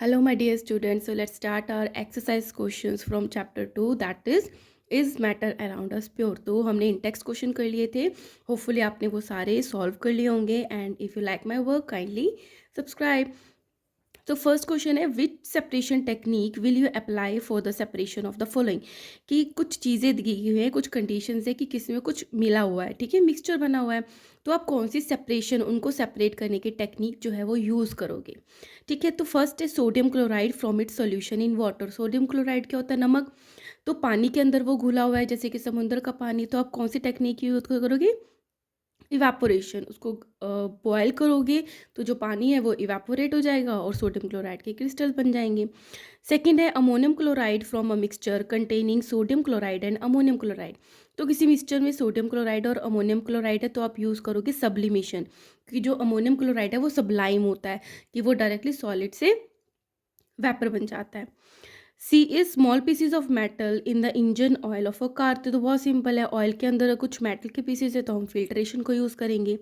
Hello, my dear students. So let's start our exercise questions from chapter 2, that is matter around us pure. तो हमने इन text question कर लिए थे. Hopefully आपने वो सारे सॉल्व कर लिए होंगे. And if you like my work kindly subscribe. तो फर्स्ट क्वेश्चन है, which separation technique will you apply for the separation of the following. कि कुछ चीज़ें दी हुई हैं, कुछ कंडीशंस है कि किसी में कुछ मिला हुआ है, ठीक है, मिक्सचर बना हुआ है. तो आप कौन सी सेपरेशन, उनको सेपरेट करने की टेक्निक जो है वो यूज़ करोगे. ठीक है, तो फर्स्ट है sodium chloride from its solution in water. Sodium chloride क्या होता है? नमक. तो पानी के अंदर वो घुला हुआ है, जैसे कि समुद्र का पानी. तो आप कौन सी टेक्निक यूज करोगे? इवापोरेशन. उसको बॉयल करोगे तो जो पानी है वो इवापोरेट हो जाएगा और सोडियम क्लोराइड के क्रिस्टल बन जाएंगे. सेकंड है ammonium chloride from a mixture containing sodium chloride and ammonium chloride. तो किसी मिक्सचर में सोडियम क्लोराइड और अमोनियम क्लोराइड है तो आप यूज़ करोगे सब्लिमेशन. कि जो अमोनियम क्लोराइड है वो सबलाइम होता है, कि वो डायरेक्टली सॉलिड से वेपर बन जाता है. C is small pieces of metal in the engine oil of a car. तो बहुत सिंपल है, ऑयल के अंदर कुछ मेटल के पीसेज है तो हम फिल्ट्रेशन को यूज़ करेंगे.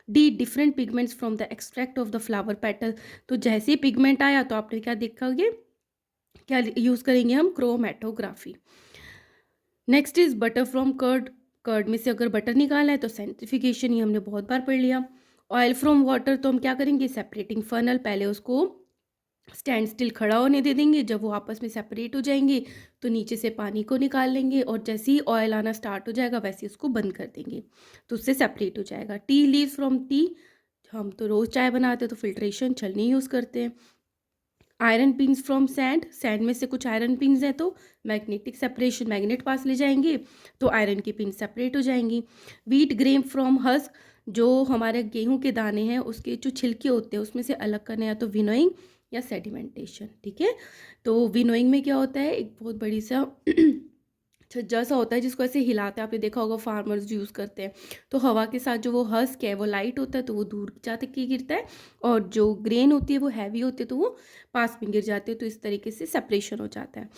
D different pigments from the extract of the flower petal. तो जैसे ही पिगमेंट आया तो आपने क्या देखोगे, क्या यूज़ करेंगे हम? Chromatography. Next is butter from curd. Curd में से अगर बटर निकाला है तो सेंट्रिफिकेशन, ये हमने बहुत बार पढ़ लिया. ऑयल फ्रॉम वाटर तो हम क्या करेंगे? Separating funnel. पहले उसको स्टैंड स्टिल खड़ा होने दे देंगे, जब वो आपस में सेपरेट हो जाएंगे तो नीचे से पानी को निकाल लेंगे और जैसे ही ऑयल आना स्टार्ट हो जाएगा वैसे उसको बंद कर देंगे तो उससे सेपरेट हो जाएगा. Tea leaves from T. हम तो रोज़ चाय बनाते हैं तो फिल्ट्रेशन छलनी यूज़ करते हैं. Iron pins from sand. Sand में से कुछ आयरन पिंस हैं तो मैग्नेटिक सेपरेशन, मैग्नेट पास ले जाएंगे तो आयरन की पिन सेपरेट हो जाएंगी. Wheat grain from husk. जो हमारे गेहूं के दाने हैं उसके जो छिलके होते हैं उसमें से अलग करना, या तो विनोइंग या सेडिमेंटेशन. ठीक है, तो विनोइंग में क्या होता है, एक बहुत बड़ी सा छज्जा सा होता है जिसको ऐसे हिलाते हैं, आपने देखा होगा फार्मर्स यूज़ करते हैं. तो हवा के साथ जो वो हस्क है वो लाइट होता है तो वो दूर जाते के गिरता है, और जो ग्रेन होती है वो हैवी होती है तो वो पास में गिर जाते हैं. तो इस तरीके से सेपरेशन हो जाता है.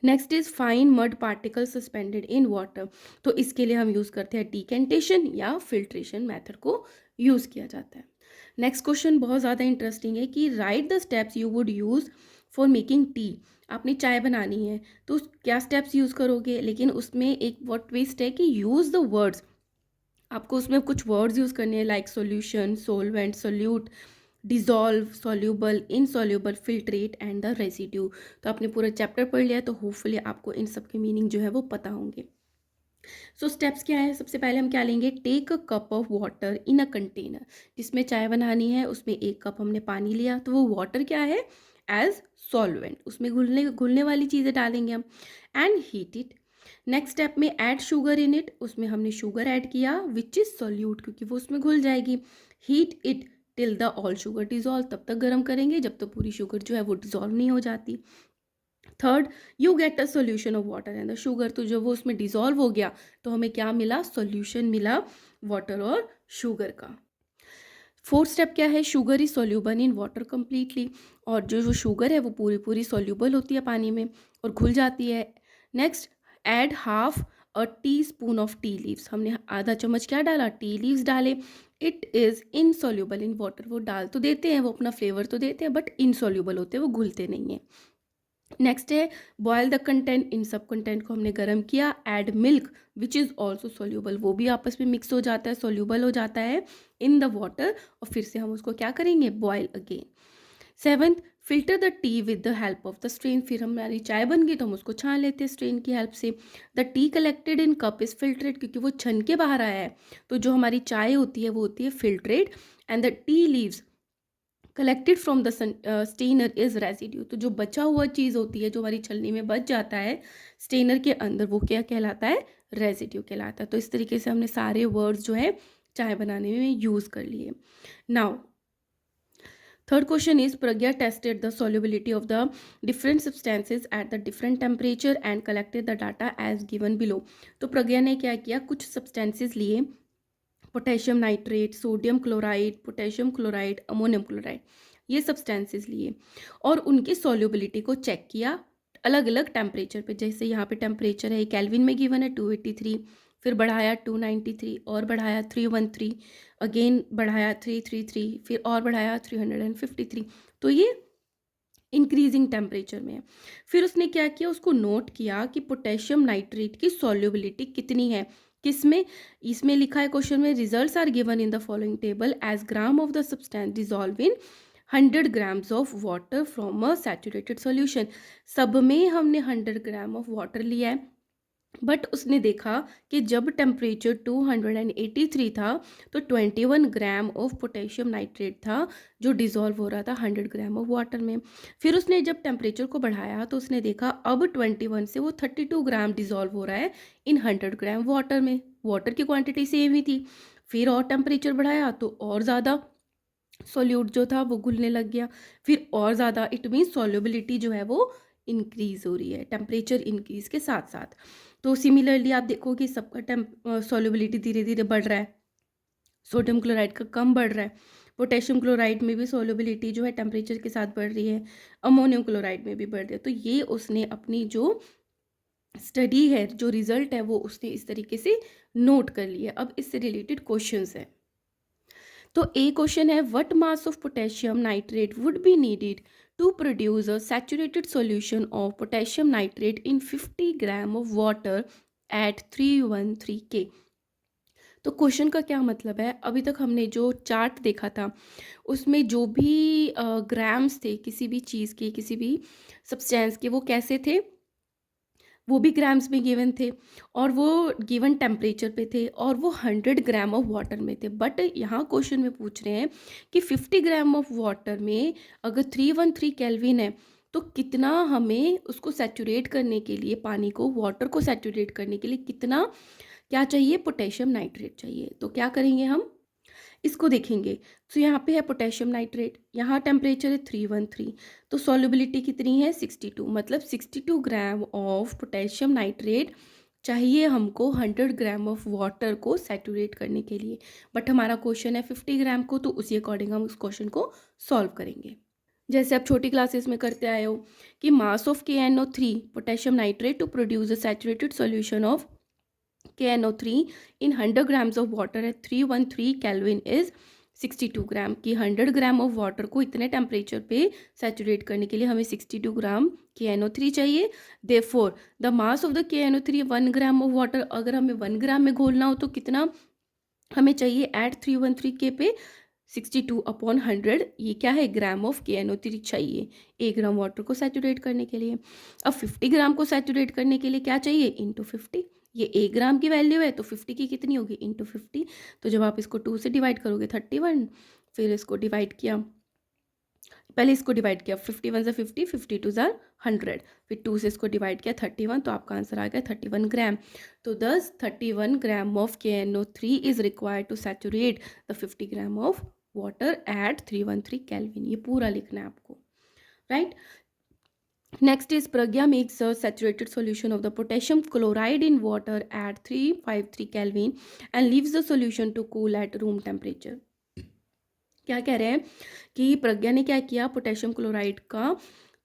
Next is fine mud particle suspended in water. तो इसके लिए हम यूज़ करते हैं डिकेंटेशन या फिल्ट्रेशन मेथड को यूज़ किया जाता है. नेक्स्ट क्वेश्चन बहुत ज़्यादा इंटरेस्टिंग है कि right the steps you would use for making tea. आपने चाय बनानी है तो क्या स्टेप्स यूज़ करोगे, लेकिन उसमें एक वर्ड ट्विस्ट है कि यूज़ द वर्ड्स. आपको उसमें कुछ वर्ड्स यूज़ करने हैं, like solution, solvent, solute, dissolve, soluble, insoluble, filtrate and the residue. तो आपने पूरा चैप्टर पढ़ लिया तो होपफुली आपको इन सब के मीनिंग जो है वो पता होंगे. सो स्टेप्स क्या है? सबसे पहले हम क्या लेंगे? Take a cup of water in a container. जिसमें चाय बनानी है उसमें 1 कप हमने पानी लिया तो वो वाटर क्या है? As solvent. उसमें घुलने घुलने वाली चीज़ें डालेंगे हम. And heat it. Next step में ऐड शुगर इन इट. उसमें हमने शुगर ऐड किया विच इज़ सॉल्यूट, क्योंकि वो उसमें घुल जाएगी. Heat it till the all sugar dissolve. तब तक गर्म करेंगे जब तक पूरी शुगर जो है वो डिजॉल्व नहीं हो जाती. Third, you get a solution of water and the sugar. तो जब वो उसमें डिजॉल्व हो गया तो हमें क्या मिला? सॉल्यूशन मिला वाटर और शुगर का. फोर्थ स्टेप क्या है? Sugar is soluble in water completely. और जो शुगर है वो पूरी पूरी सोल्यूबल होती है पानी में और घुल जाती है. Next, add half a tea spoon of tea leaves. हमने आधा चम्मच क्या डाला? टी लीव्स डाले. It is insoluble in water. वो डाल तो देते हैं, वो अपना फ्लेवर तो देते हैं बट इनसॉल्यूबल होते हैं, वो घुलते नहीं हैं. नेक्स्ट है बॉयल द कंटेंट. इन सब कंटेंट को हमने गर्म किया. Add milk which is also soluble. वो भी आपस में मिक्स हो जाता है, सोल्यूबल हो जाता है इन द वाटर. और फिर से हम उसको क्या करेंगे? Boil again. Seventh, filter the tea with the help of the strain. फिर हमारी चाय बन गई तो हम उसको छान लेते हैं स्ट्रेन की हेल्प से. The T collected in cup is filtrate. क्योंकि वो छन के बाहर आया है तो जो हमारी चाय होती है वो होती है filtrate. And the tea leaves collected from the strainer is residue. तो जो बचा हुआ चीज़ होती है, जो हमारी छलनी में बच जाता है स्टेनर के अंदर, वो क्या कहलाता है? रेजिड्यू कहलाता है. तो इस तरीके से हमने सारे वर्ड्स जो है चाय बनाने में यूज़ कर लिए. Now third question is Pragya tested the solubility of the different substances at the different temperature and collected the data as given below. तो प्रज्ञा ने क्या किया? कुछ सब्सटेंसेस लिए, potassium nitrate, sodium chloride, potassium chloride, ammonium chloride, ये substances लिए और उनकी सॉल्युबिलिटी को चेक किया अलग अलग टेम्परेचर पे. जैसे यहाँ पे टेम्परेचर है केल्विन में गिवन है 283, फिर बढ़ाया 293 और बढ़ाया 313, अगेन बढ़ाया 333, फिर और बढ़ाया 353. तो ये इंक्रीजिंग टेम्परेचर में है। फिर उसने क्या किया, उसको नोट किया कि पोटेशियम नाइट्रेट की सॉल्युबिलिटी कितनी है, किसमें, इसमें लिखा है क्वेश्चन में, results are given in the following table as gram of the substance dissolve in 100 grams of water from a saturated solution. सब में हमने 100 ग्राम ऑफ वाटर लिया है, बट उसने देखा कि जब टेम्परेचर 283 था तो 21 ग्राम ऑफ पोटेशियम नाइट्रेट था जो डिज़ोल्व हो रहा था 100 ग्राम ऑफ वाटर में। फिर उसने जब टेम्परेचर को बढ़ाया तो उसने देखा अब 21 से वो 32 ग्राम डिज़ोल्व हो रहा है इन 100 ग्राम वाटर में। वाटर की क्वांटिटी सेम ही थी। फिर और टेम्परेचर बढ़ाया तो और ज़्यादा सॉल्यूट जो था वो घुलने लग गया। फिर और ज़्यादा, इट मीन सॉल्युबिलिटी जो है वो इंक्रीज हो रही है टेम्परेचर इंक्रीज के साथ साथ। तो सिमिलरली आप देखो कि सबका सॉल्युबिलिटी धीरे धीरे बढ़ रहा है। सोडियम क्लोराइड का कम बढ़ रहा है, पोटेशियम क्लोराइड में भी सॉल्युबिलिटी जो है टेम्परेचर के साथ बढ़ रही है, अमोनियम क्लोराइड में भी बढ़ रही है। तो ये उसने अपनी जो स्टडी है, जो रिजल्ट है, वो उसने इस तरीके से नोट कर लिया। अब इससे रिलेटेड क्वेश्चंस है। तो ए क्वेश्चन है, what mass of potassium nitrate would be needed to produce a saturated solution of potassium nitrate in 50 gram of water at 313 K। तो क्वेश्चन का क्या मतलब है, अभी तक हमने जो चार्ट देखा था उसमें जो भी ग्राम्स थे किसी भी चीज़ के, किसी भी सब्सटेंस के, वो कैसे थे, वो भी ग्राम्स में गिवन थे और वो गिवन टेम्परेचर पे थे और वो 100 ग्राम ऑफ वाटर में थे। बट यहाँ क्वेश्चन में पूछ रहे हैं कि 50 ग्राम ऑफ वाटर में अगर 313 केल्विन है तो कितना हमें उसको सैचुरेट करने के लिए, पानी को, वाटर को सैचुरेट करने के लिए कितना क्या चाहिए, पोटेशियम नाइट्रेट चाहिए। तो क्या करेंगे हम, इसको देखेंगे। तो यहाँ पे है पोटेशियम नाइट्रेट, यहाँ टेम्परेचर है 313, तो सॉल्युबिलिटी कितनी है 62, मतलब 62 ग्राम ऑफ पोटेशियम नाइट्रेट चाहिए हमको 100 ग्राम ऑफ वाटर को सैचुरेट करने के लिए। बट हमारा क्वेश्चन है 50 ग्राम को, तो उसी अकॉर्डिंग हम उस क्वेश्चन को सॉल्व करेंगे। जैसे आप छोटी क्लासेस में करते आए हो कि mass of KNO3 potassium nitrate to produce a saturated solution of KNO3 in 100 grams of water at 313 Kelvin is 62 ग्राम की 100 ग्राम ऑफ वाटर को इतने टेम्परेचर पे सैचुरेट करने के लिए हमें 62 ग्राम KNO3 चाहिए। Therefore the mass of the KNO3 1 gram of water, अगर हमें 1 ग्राम में घोलना हो तो कितना हमें चाहिए एट 313 K पे 62 अपॉन 100, ये क्या है, ग्राम ऑफ KNO3 चाहिए 1 ग्राम वाटर को सैचुरेट करने के लिए। अब 50 ग्राम को सैचुरेट करने के लिए क्या चाहिए, इंटू 50। ये 1 ग्राम की वैल्यू है तो 50 की कितनी होगी, इंटू 50। तो जब आप इसको 2 से डिवाइड करोगे 31, फिर इसको डिवाइड किया, पहले इसको डिवाइड किया, 51 से 50, 52 ज़ार 100, फिर 2 से इसको डिवाइड किया 31, तो आपका आंसर आ गया 31 ग्राम। तो 31 gram of KNO3 is required to saturate the 50 gram of water at 313 kelvin. ये पूरा लिखना है आपको, right. Next is Pragya makes a saturated solution of the potassium chloride in water at 353 Kelvin and leaves the solution to cool at room temperature। क्या कह रहे हैं कि प्रज्ञा ने क्या किया, पोटेशियम क्लोराइड का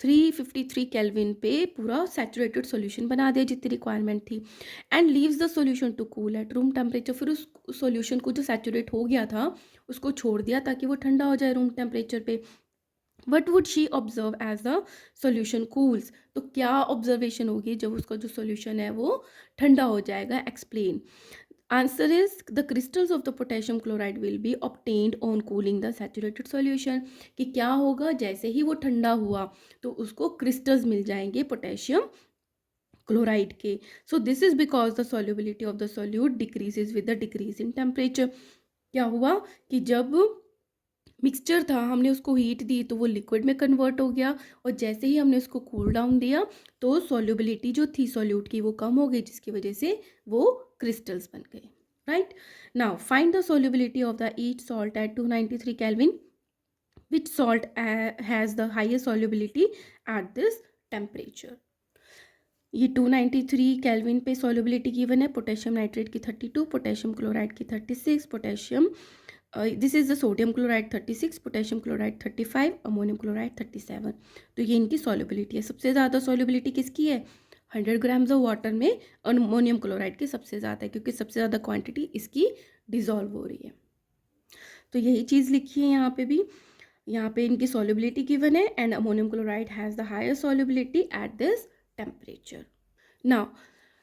353 केल्विन पे पूरा सैचुरेटेड सॉल्यूशन बना दिया जितनी रिक्वायरमेंट थी, and leaves the solution to cool at room temperature. फिर उस सॉल्यूशन को जो सैचुरेट हो गया था उसको छोड़ दिया ताकि वो ठंडा हो जाए रूम टेम्परेचर पे। What would she observe as the solution cools, तो क्या ऑब्जर्वेशन होगी जब उसका जो सोल्यूशन है वो ठंडा हो जाएगा, explain. Answer is the crystals of the potassium chloride will be obtained on cooling the saturated solution. कि क्या होगा, जैसे ही वो ठंडा हुआ तो उसको क्रिस्टल्स मिल जाएंगे पोटेशियम क्लोराइड के। So this is because the solubility of the solute decreases with the decrease in temperature. क्या हुआ कि जब मिक्सचर था हमने उसको हीट दी तो वो लिक्विड में कन्वर्ट हो गया, और जैसे ही हमने उसको कूल डाउन दिया तो सॉल्युबिलिटी जो थी सॉल्यूट की वो कम हो गई, जिसकी वजह से वो क्रिस्टल्स बन गए, right. Now find the solubility of the each salt at 293 kelvin. Which salt has the highest solubility at this temperature. ये 293 केल्विन पे सॉल्युबिलिटी गिवन है, पोटेशियम नाइट्रेट की 32, पोटेशियम क्लोराइड की 36, potassium this is the sodium chloride 36, potassium chloride 35, ammonium chloride 37। तो ये इनकी solubility है। सबसे ज़्यादा सॉल्युबिलिटी किसकी है, 100 ग्राम्स ऑफ वाटर में अमोनियम क्लोराइड की सबसे ज़्यादा है, क्योंकि सबसे ज़्यादा क्वांटिटी इसकी डिजॉल्व हो रही है। तो यही चीज़ लिखी है यहाँ पे भी। यहाँ पे इनकी solubility given है and ammonium chloride has the higher solubility at this temperature. Now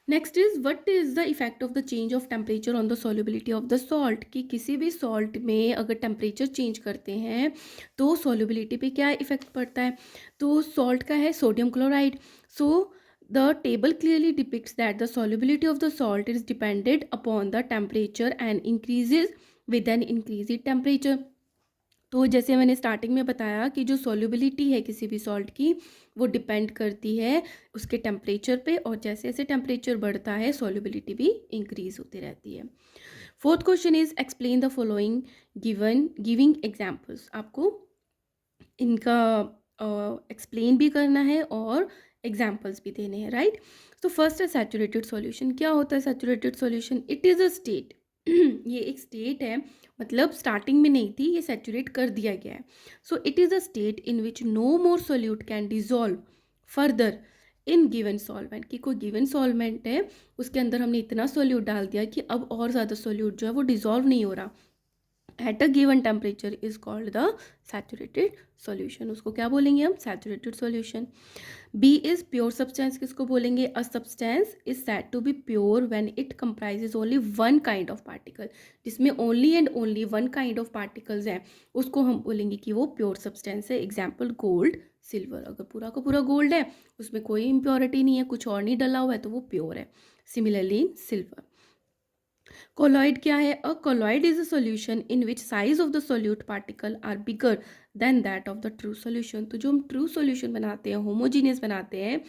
next is what is the effect of the change of temperature on the solubility of the salt, कि किसी भी सॉल्ट में अगर temperature change करते हैं तो solubility पे क्या इफेक्ट पड़ता है. तो सॉल्ट का है sodium chloride. So the table clearly depicts that the solubility of the salt is depended upon the temperature and increases with an increase temperature. तो जैसे मैंने स्टार्टिंग में बताया कि जो सॉल्युबिलिटी है किसी भी सॉल्ट की वो डिपेंड करती है उसके टेम्परेचर पे, और जैसे जैसे टेम्परेचर बढ़ता है सॉल्युबिलिटी भी इंक्रीज होती रहती है. Fourth question is explain the following giving examples. आपको इनका एक्सप्लेन भी करना है और एग्जाम्पल्स भी देने हैं, राइट. तो फर्स्ट है सैचुरेटेड सॉल्यूशन. क्या होता है saturated solution? It is a state ये एक स्टेट है, मतलब स्टार्टिंग में नहीं थी, ये सैचुरेट कर दिया गया है. So it is a state in which no more solute can dissolve further in given solvent. कि कोई गिवन सॉल्वेंट है उसके अंदर हमने इतना सोल्यूट डाल दिया कि अब और ज़्यादा सोल्यूट जो है वो डिजॉल्व नहीं हो रहा at a given temperature is called the saturated solution. उसको क्या बोलेंगे हम? saturated solution. B is pure substance. किसको बोलेंगे? A substance is said to be pure when it comprises only one kind of particle. जिसमें only and only one kind of particles हैं उसको हम बोलेंगे कि वो pure substance है. Example gold, silver. अगर पूरा का पूरा gold है उसमें कोई impurity नहीं है, कुछ और नहीं डला हुआ है, तो वो pure है. Similarly silver. Colloid क्या है? A colloid is a solution in which size of the solute particle are bigger than that of the true solution. तो जो हम true solution बनाते हैं, homogeneous बनाते हैं,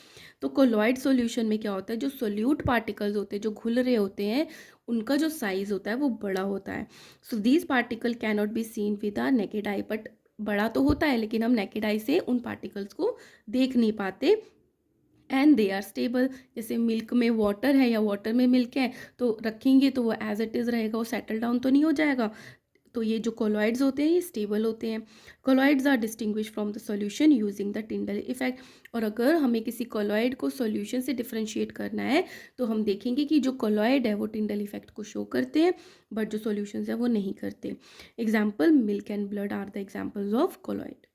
तो colloid solution में क्या होता है, जो solute particles होते हैं, जो घुल रहे होते हैं, उनका जो size होता है वो बड़ा होता है. So these particle cannot be seen with a naked eye. but बड़ा तो होता है लेकिन हम naked eye से उन particles को देख नहीं पाते. And they are stable. जैसे मिल्क में वाटर है या वाटर में मिल्क है तो रखेंगे तो वो एज इट इज़ रहेगा, वो सेटल डाउन तो नहीं हो जाएगा. तो ये जो कोलॉइड्स होते हैं ये स्टेबल होते हैं. Colloids are distinguish from the solution using the Tyndall effect. और अगर हमें किसी कोलॉइड को सॉल्यूशन से डिफ्रेंशिएट करना है तो हम देखेंगे कि जो कोलॉइड है वो टिंडल इफेक्ट को शो करते हैं बट जो सॉल्यूशंस है वो नहीं करते. Example milk and blood are the examples of colloid.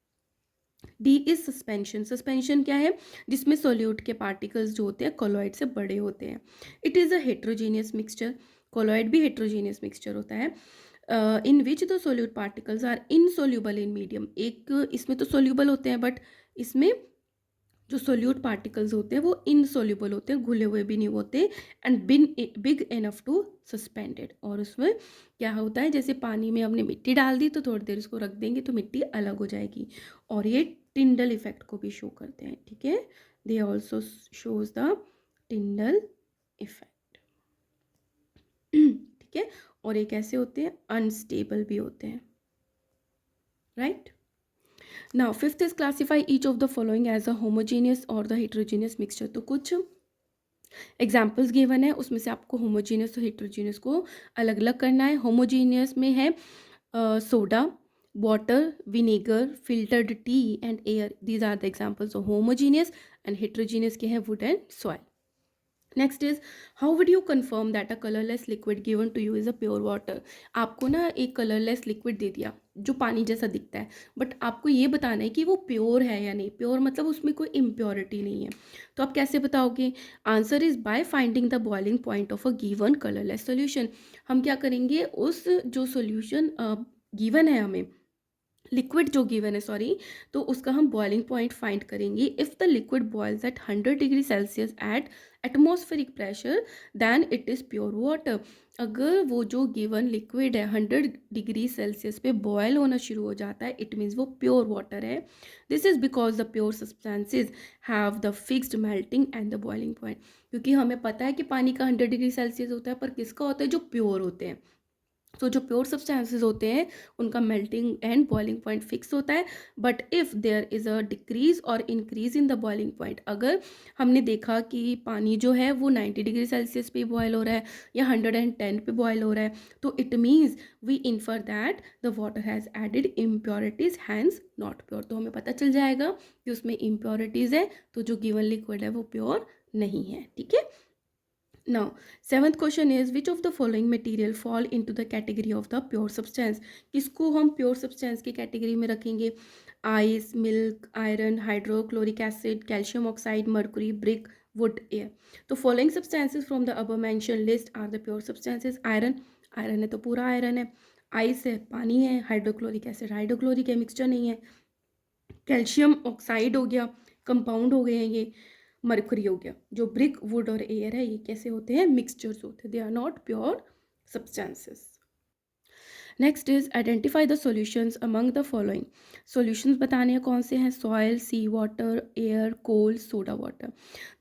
D is suspension. Suspension क्या है? जिसमें सोल्यूट के पार्टिकल्स जो होते हैं कोलॉइड से बड़े होते हैं. It is a heterogeneous mixture. Colloid भी हेट्रोजीनियस मिक्सचर होता है in which the solute particles are insoluble in medium. एक इसमें तो सोल्यूबल होते हैं बट इसमें जो सोल्यूट पार्टिकल्स होते हैं वो इनसोल्यूबल होते हैं, घुले हुए भी नहीं होते. And big enough to suspended. और उसमें क्या होता है, जैसे पानी में हमने मिट्टी डाल दी तो थोड़ी देर इसको रख देंगे तो मिट्टी अलग हो जाएगी. और ये टिंडल इफेक्ट को भी शो करते हैं. ठीक है, they also shows the Tyndall effect. ठीक है, और ये कैसे होते हैं? अनस्टेबल भी होते हैं, right. Now fifth is classify each of the following as a homogeneous or the heterogeneous mixture. तो कुछ एग्जाम्पल्स गिवन है उसमें से आपको होमोजीनियस और हेट्रोजीनियस को अलग अलग करना है. होमोजीनियस में है soda, water, vinegar, filtered tea and air. These are the examples of homogeneous. And heterogeneous के हैं wood and soil. Next is how would you confirm that a colourless liquid given to you is a pure water. आपको ना एक colourless liquid दे दिया जो पानी जैसा दिखता है बट आपको ये बताना है कि वो प्योर है या नहीं. प्योर मतलब उसमें कोई इम्प्योरिटी नहीं है. तो आप कैसे बताओगे? Answer is by finding the boiling point of a given colourless solution. हम क्या करेंगे, उस जो सोल्यूशन गिवन है हमें, लिक्विड जो गिवन है सॉरी, तो उसका हम बॉइलिंग पॉइंट फाइंड करेंगे. If the liquid boils at 100 degree Celsius at atmospheric pressure then it is pure water. अगर वो जो गिवन लिक्विड है 100 डिग्री सेल्सियस पे बॉयल होना शुरू हो जाता है, इट मीन्स वो प्योर वाटर है. This is because the pure substances have the fixed melting and the boiling point. क्योंकि हमें पता है कि पानी का 100 डिग्री सेल्सियस होता है, पर किसका होता है? जो प्योर होते हैं. तो जो प्योर सब्सटेंसेस होते हैं उनका melting and boiling point fix होता है. But if there is a decrease और increase in the boiling point, अगर हमने देखा कि पानी जो है वो 90 डिग्री सेल्सियस पे बॉयल हो रहा है या 110 पे बॉयल हो रहा है, तो it means we infer that the water has added impurities hence not pure. तो हमें पता चल जाएगा कि उसमें इम्प्योरिटीज़ है, तो जो गिवन लिक्विड है वो प्योर नहीं है. ठीक है. Now, seventh question is which of the following material fall into the category of the pure substance? किसको हम pure substance की category में रखेंगे? Ice, milk, iron, hydrochloric acid, calcium oxide, mercury, brick, wood, air. तो following substances from the above mentioned list are the pure substances. Iron, iron है तो पूरा iron है. Ice है पानी है. Hydrochloric acid, hydrochloric है, mixture नहीं है. कैल्शियम ऑक्साइड हो गया, कंपाउंड हो गए हैं ये. मरकरी हो गया. जो ब्रिक, वुड और एयर है ये कैसे होते हैं? मिक्सचर्स होते हैं. They are not pure substances. Next is identify the solutions among the following. Solutions बताने हैं कौन से हैं? Soil, sea water, air, coal, soda water.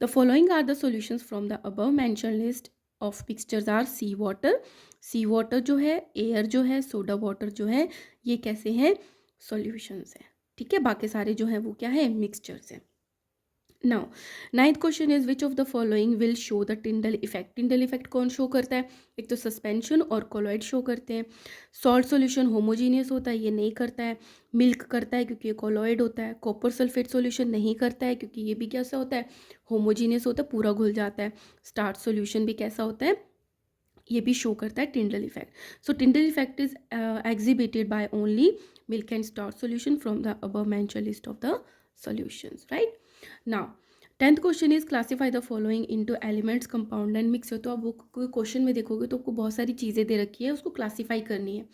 The following are the solutions from the above mention list of mixtures are sea water. Sea water जो है, air जो है, soda water जो है, ये कैसे हैं? सॉल्यूशंस हैं. ठीक है, बाकी सारे जो हैं वो क्या है? मिक्सचर्स हैं. Now ninth question is which of the following will show the Tyndall effect. Tyndall effect कौन शो करता है? एक तो सस्पेंशन और कोलॉइड शो करते हैं. सॉल्ट सॉल्यूशन होमोजीनियस होता है, ये नहीं करता है. मिल्क करता है क्योंकि ये कोलॉइड होता है. कॉपर सल्फेट सॉल्यूशन नहीं करता है क्योंकि ये भी कैसा होता है? होमोजीनियस होता है, पूरा घुल जाता है. स्टार्च सॉल्यूशन भी कैसा होता है? ये भी शो करता है Tyndall effect. So Tyndall effect is exhibited by only milk and starch solution from the above mention list of the solutions. Right. Now 10th question is classify the following into elements, compound and mixer. तो आप वो question में देखोगे तो आपको बहुत सारी चीज़ें दे रखी है, उसको क्लासीफाई करनी है.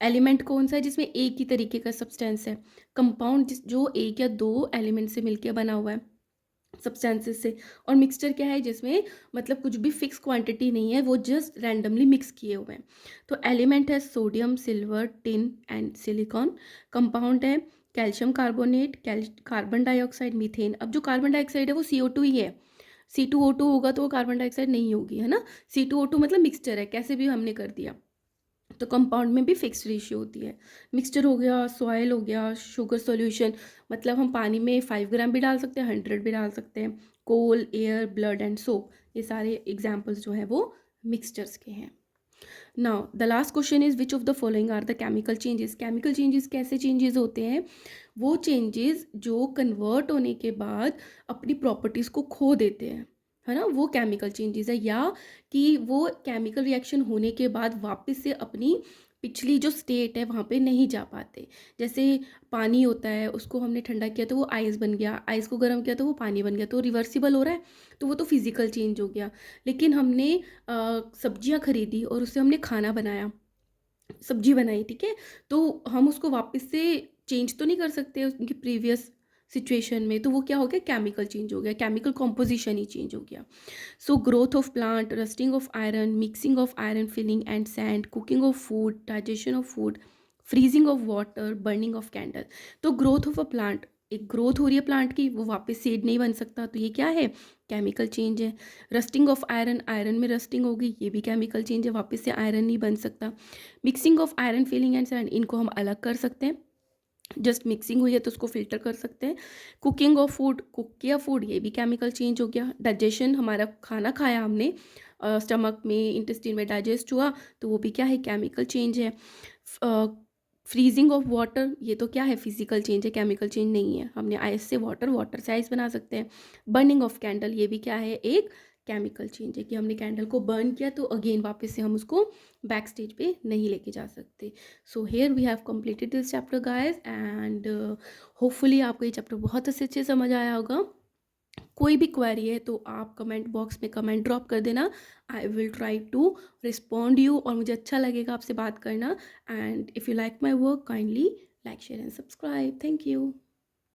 एलिमेंट कौन सा है? जिसमें एक ही तरीके का सब्सटेंस है. कंपाउंड जो एक या दो एलिमेंट से मिलकर बना हुआ है सब्सटेंसेस से. और मिक्सचर क्या है? जिसमें मतलब कुछ भी फिक्स क्वांटिटी नहीं है, वो जस्ट रैंडमली मिक्स किए हुए हैं. तो एलिमेंट है sodium, silver, tin and silicon. Compound है calcium carbonate, carbon dioxide, methane. अब जो कार्बन डाइऑक्साइड है वो CO2 ही है. C2O2 होगा तो वो कार्बन डाइऑक्साइड नहीं होगी, है ना. C2O2 मतलब मिक्सचर है, कैसे भी हमने कर दिया. तो कंपाउंड में भी फिक्स्ड रेशियो होती है. मिक्सचर हो गया, सॉयल हो गया, शुगर सॉल्यूशन, मतलब हम पानी में 5 ग्राम भी डाल सकते हैं, 100 भी डाल सकते हैं. Coal, air, blood and soap, ये सारे एग्जाम्पल्स जो हैं वो मिक्सचर्स के हैं. Now the last question is which of the following are the chemical changes. Chemical changes कैसे चेंजेस होते हैं? वो चेंजेस जो कन्वर्ट होने के बाद अपनी प्रॉपर्टीज़ को खो देते हैं, है ना, वो केमिकल चेंजेस है. या कि वो केमिकल रिएक्शन होने के बाद वापस से अपनी पिछली जो स्टेट है वहाँ पे नहीं जा पाते. जैसे पानी होता है, उसको हमने ठंडा किया तो वो आइस बन गया, आइस को गर्म किया तो वो पानी बन गया, तो रिवर्सिबल हो रहा है, तो वो तो फिजिकल चेंज हो गया. लेकिन हमने सब्जियां खरीदी और उससे हमने खाना बनाया, सब्जी बनाई, ठीक है, तो हम उसको वापस से चेंज तो नहीं कर सकते उनकी प्रीवियस सिचुएशन में. तो वो क्या हो गया? केमिकल चेंज हो गया, केमिकल कॉम्पोजिशन ही चेंज हो गया. So growth of plant, rusting of iron, mixing of iron filling and sand, cooking of food, digestion of food, freezing of water, burning of candle. तो ग्रोथ ऑफ अ प्लांट, एक growth हो रही है plant की, वो वापस seed नहीं बन सकता, तो ये क्या है? केमिकल चेंज है. रस्टिंग ऑफ आयरन, आयरन में रस्टिंग होगी, ये भी केमिकल चेंज है, वापस से आयरन नहीं बन सकता. Mixing of iron filling and sand, इनको हम अलग कर सकते हैं, जस्ट मिक्सिंग हुई है तो उसको फिल्टर कर सकते हैं. कुकिंग ऑफ फूड, कुक किया फूड, ये भी केमिकल चेंज हो गया. डाइजेशन, हमारा खाना खाया हमने, स्टमक में, इंटेस्टाइन में डाइजेस्ट हुआ, तो वो भी क्या है? केमिकल चेंज है. फ्रीजिंग ऑफ वाटर, ये तो क्या है? फिजिकल चेंज है, केमिकल चेंज नहीं है. हमने आइस से वाटर, वाटर से आइस बना सकते हैं. बर्निंग ऑफ कैंडल, ये भी क्या है? एक केमिकल चेंज है कि हमने कैंडल को बर्न किया तो अगेन वापस से हम उसको बैक स्टेज पे नहीं लेके जा सकते. So here we have completed this chapter guys, and hopefully आपको ये चैप्टर बहुत अच्छे समझ आया होगा. कोई भी क्वेरी है तो आप कमेंट बॉक्स में कमेंट ड्रॉप कर देना. I will try to respond you, और मुझे अच्छा लगेगा आपसे बात करना. And if you like my work, kindly like, share and subscribe. Thank you.